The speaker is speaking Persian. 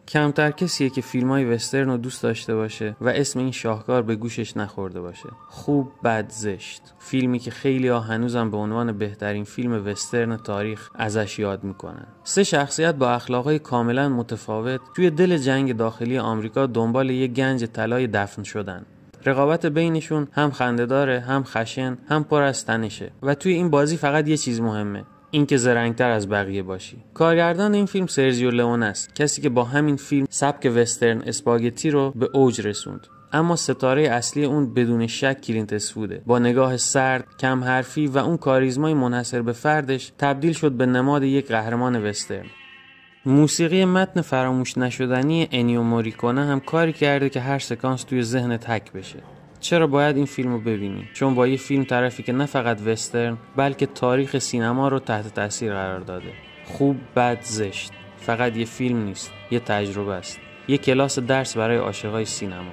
کمتر کسیه که فیلم‌های وسترن رو دوست داشته باشه و اسم این شاهکار به گوشش نخورده باشه. خوب، بد، زشت. فیلمی که خیلی‌ها هنوزم به عنوان بهترین فیلم وسترن تاریخ ازش یاد میکنن. 3 شخصیت با اخلاقای کاملا متفاوت توی دل جنگ داخلی آمریکا دنبال یه گنج طلای دفن شدن. رقابت بینشون هم خنده‌داره، هم خشن، هم پر از تنشه و توی این بازی فقط یه چیز مهمه، این که زرنگتر از بقیه باشی. کارگردان این فیلم سرجیو لئونه است، کسی که با همین فیلم سبک وسترن اسپاگتی رو به اوج رسوند. اما ستاره اصلی اون بدون شک کلینت اسووده. با نگاه سرد، کم حرفی و اون کاریزمای منحصر به فردش تبدیل شد به نماد یک قهرمان وسترن. موسیقی متن فراموش نشدنی انیو موریکونه هم کاری کرده که هر سکانس توی ذهنت حک بشه. چرا باید این فیلمو ببینی؟ چون با یه فیلم طرفی که نه فقط وسترن بلکه تاریخ سینما رو تحت تاثیر قرار داده. خوب، بد، زشت. فقط یه فیلم نیست، یه تجربه است. یه کلاس درس برای عاشقای سینما.